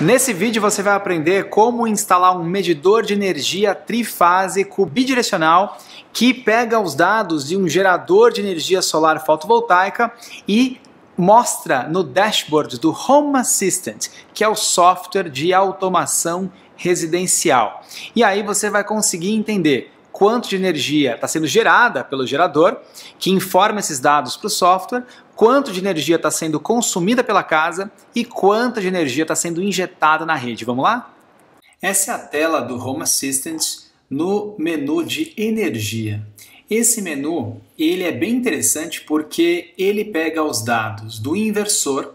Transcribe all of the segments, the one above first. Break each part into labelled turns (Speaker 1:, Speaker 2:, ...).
Speaker 1: Nesse vídeo você vai aprender como instalar um medidor de energia trifásico bidirecional que pega os dados de um gerador de energia solar fotovoltaica e mostra no dashboard do Home Assistant, que é o software de automação residencial. E aí você vai conseguir entender quanto de energia está sendo gerada pelo gerador, que informa esses dados para o software, quanto de energia está sendo consumida pela casa e quanto de energia está sendo injetada na rede. Vamos lá? Essa é a tela do Home Assistant no menu de energia. Esse menu ele é bem interessante porque ele pega os dados do inversor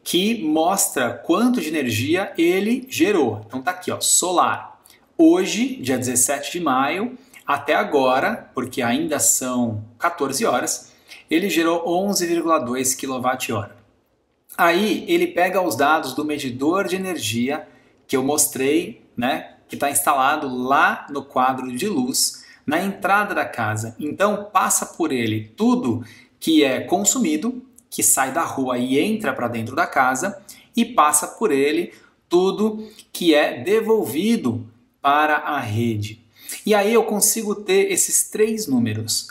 Speaker 1: que mostra quanto de energia ele gerou. Então tá aqui, ó, solar. Hoje, dia 17 de maio, até agora, porque ainda são 14 horas, ele gerou 11,2 kWh. Aí ele pega os dados do medidor de energia que eu mostrei, né, que está instalado lá no quadro de luz, na entrada da casa. Então passa por ele tudo que é consumido, que sai da rua e entra para dentro da casa, e passa por ele tudo que é devolvido para a rede. E aí eu consigo ter esses três números.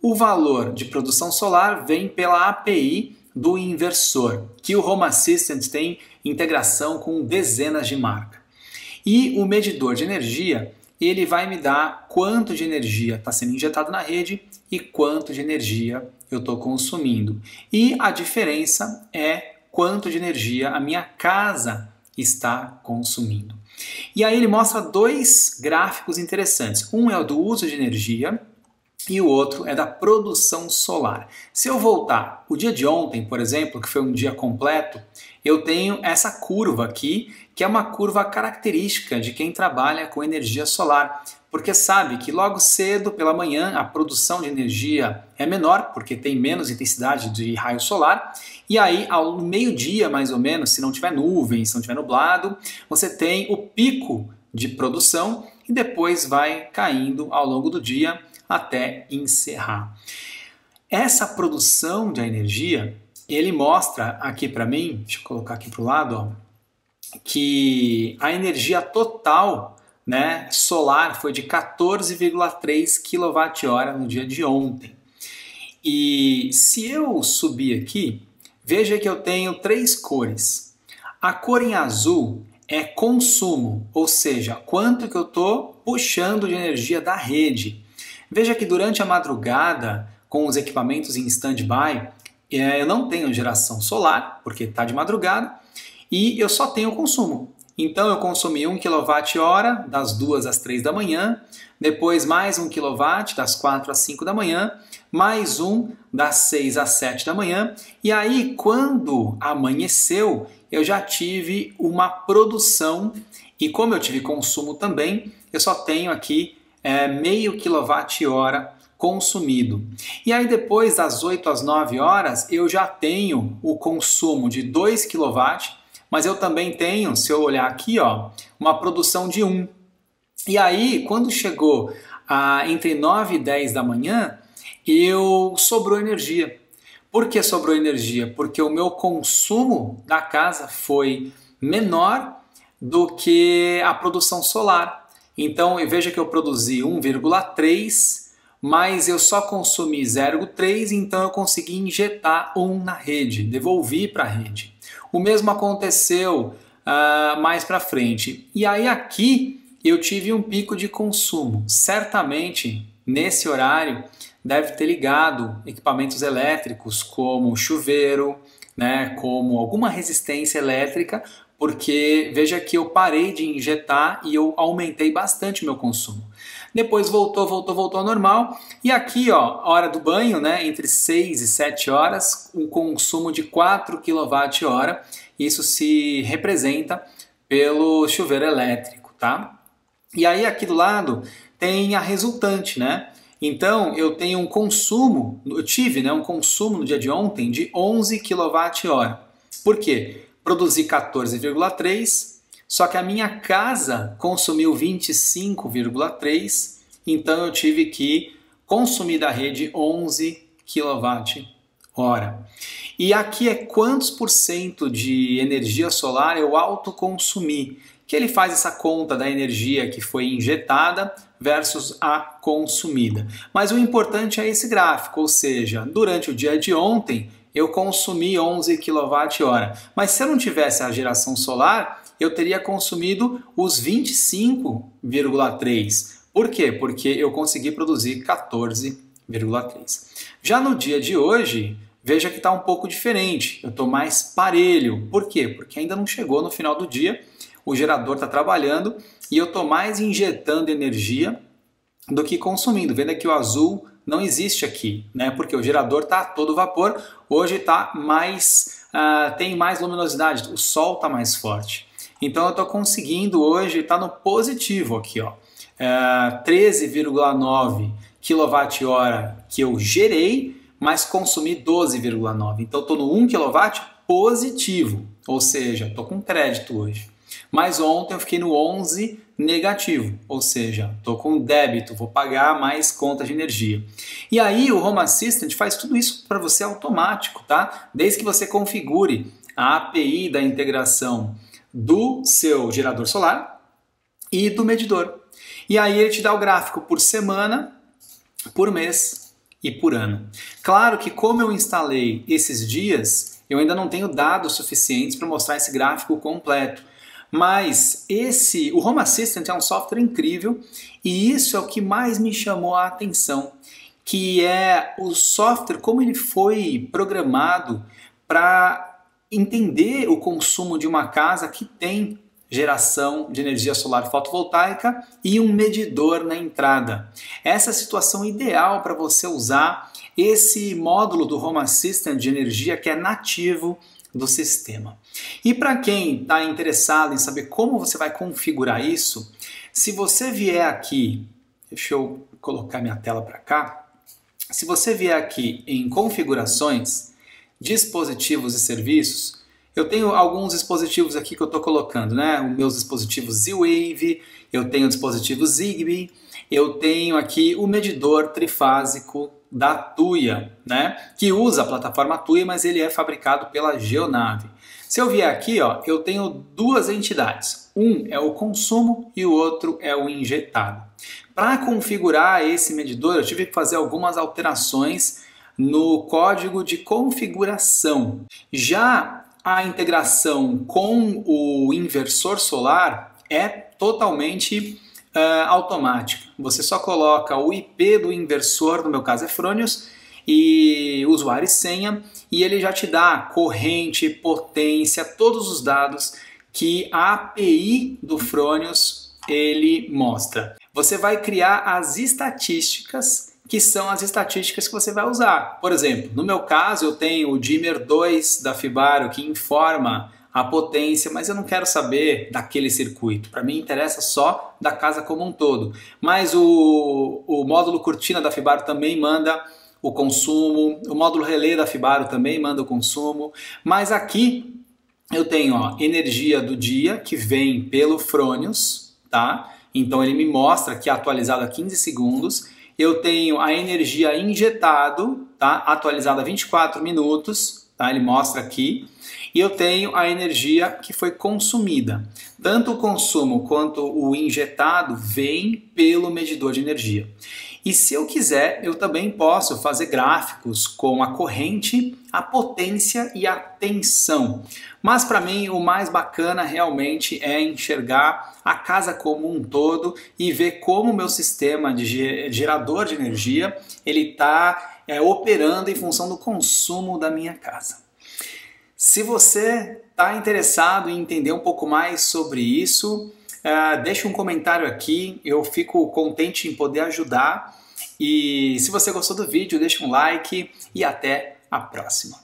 Speaker 1: O valor de produção solar vem pela API do inversor, que o Home Assistant tem integração com dezenas de marcas. E o medidor de energia, ele vai me dar quanto de energia está sendo injetado na rede e quanto de energia eu estou consumindo. E a diferença é quanto de energia a minha casa está consumindo. E aí ele mostra dois gráficos interessantes. Um é o do uso de energia e o outro é da produção solar. Se eu voltar o dia de ontem, por exemplo, que foi um dia completo, eu tenho essa curva aqui, que é uma curva característica de quem trabalha com energia solar, porque sabe que logo cedo, pela manhã, a produção de energia é menor, porque tem menos intensidade de raio solar, e aí ao meio-dia, mais ou menos, se não tiver nuvem, se não tiver nublado, você tem o pico de produção e depois vai caindo ao longo do dia até encerrar. Essa produção de energia, ele mostra aqui para mim, deixa eu colocar aqui para o lado, ó, que a energia total, né, solar foi de 14,3 kWh no dia de ontem. E se eu subir aqui, veja que eu tenho três cores. A cor em azul é consumo, ou seja, quanto que eu estou puxando de energia da rede. Veja que durante a madrugada, com os equipamentos em stand-by, eu não tenho geração solar, porque está de madrugada, e eu só tenho consumo. Então eu consumi 1 kWh das 2 às 3 da manhã, depois mais 1 kW das 4 às 5 da manhã, mais um das 6 às 7 da manhã, e aí quando amanheceu eu já tive uma produção, e como eu tive consumo também, eu só tenho aqui meio kWh consumido. E aí depois das 8 às 9 horas eu já tenho o consumo de 2 kW, mas eu também tenho, se eu olhar aqui, ó, uma produção de 1. E aí quando chegou entre 9 e 10 da manhã, sobrou energia. Por que sobrou energia? Porque o meu consumo da casa foi menor do que a produção solar. Então, veja que eu produzi 1,3, mas eu só consumi 0,3, então eu consegui injetar 1 na rede, devolvi para a rede. O mesmo aconteceu mais para frente. E aí aqui eu tive um pico de consumo. Certamente, nesse horário, deve ter ligado equipamentos elétricos como chuveiro, né, como alguma resistência elétrica, porque veja que eu parei de injetar e eu aumentei bastante o meu consumo. Depois voltou ao normal. E aqui, ó, hora do banho, né, entre 6 e 7 horas, um consumo de 4 kWh. Isso se representa pelo chuveiro elétrico, tá? E aí aqui do lado tem a resultante, né? Então eu tenho um consumo, eu tive, né, um consumo no dia de ontem de 11 kWh. Por quê? Produzi 14,3, só que a minha casa consumiu 25,3, então eu tive que consumir da rede 11 kWh. E aqui é quantos por cento de energia solar eu autoconsumi, que ele faz essa conta da energia que foi injetada versus a consumida. Mas o importante é esse gráfico, ou seja, durante o dia de ontem eu consumi 11 kWh, mas se eu não tivesse a geração solar, eu teria consumido os 25,3. Por quê? Porque eu consegui produzir 14,3. Já no dia de hoje, veja que está um pouco diferente, eu estou mais parelho. Por quê? Porque ainda não chegou no final do dia, o gerador está trabalhando e eu estou mais injetando energia do que consumindo. Vendo que o azul não existe aqui, né? Porque o gerador está a todo vapor, hoje tá mais, tem mais luminosidade, o sol está mais forte. Então eu estou conseguindo hoje estar no positivo aqui, ó. 13,9 kWh que eu gerei, mas consumi 12,9. Então estou no 1 kW positivo, ou seja, estou com crédito hoje. Mas ontem eu fiquei no 11 negativo, ou seja, estou com débito, vou pagar mais conta de energia. E aí o Home Assistant faz tudo isso para você automático, tá? Desde que você configure a API da integração do seu gerador solar e do medidor. E aí ele te dá o gráfico por semana, por mês e por ano. Claro que como eu instalei esses dias, eu ainda não tenho dados suficientes para mostrar esse gráfico completo. Mas o Home Assistant é um software incrível e isso é o que mais me chamou a atenção, que é o software, como ele foi programado para entender o consumo de uma casa que tem geração de energia solar fotovoltaica e um medidor na entrada. Essa é a situação ideal para você usar esse módulo do Home Assistant de energia que é nativo do sistema. E para quem está interessado em saber como você vai configurar isso, se você vier aqui, deixa eu colocar minha tela para cá, se você vier aqui em configurações, dispositivos e serviços, eu tenho alguns dispositivos aqui que eu estou colocando, né? Os meus dispositivos Z-Wave, eu tenho o dispositivo Zigbee, eu tenho aqui o medidor trifásico da Tuya, né? Que usa a plataforma Tuya, mas ele é fabricado pela Geonave. Se eu vier aqui, ó, eu tenho duas entidades. Um é o consumo e o outro é o injetado. Para configurar esse medidor, eu tive que fazer algumas alterações no código de configuração. Já a integração com o inversor solar é totalmente automática. Você só coloca o IP do inversor, no meu caso é Fronius, e usuário e senha, e ele já te dá corrente, potência, todos os dados que a API do Fronius ele mostra. Você vai criar as estatísticas, que são as estatísticas que você vai usar. Por exemplo, no meu caso eu tenho o dimmer 2 da Fibaro que informa a potência, mas eu não quero saber daquele circuito. Para mim interessa só da casa como um todo. Mas o módulo cortina da Fibaro também manda o consumo, o módulo relé da Fibaro também manda o consumo, mas aqui eu tenho energia do dia que vem pelo Fronius, tá? Então ele me mostra que é atualizado a 15 segundos. Eu tenho a energia injetado, tá? Atualizada a 24 minutos, tá? Ele mostra aqui. E eu tenho a energia que foi consumida. Tanto o consumo quanto o injetado vem pelo medidor de energia. E se eu quiser, eu também posso fazer gráficos com a corrente, a potência e a tensão. Mas para mim o mais bacana realmente é enxergar a casa como um todo e ver como o meu sistema de gerador de energia ele está operando em função do consumo da minha casa. Se você está interessado em entender um pouco mais sobre isso, deixa um comentário aqui, eu fico contente em poder ajudar. E se você gostou do vídeo, deixa um like e até a próxima.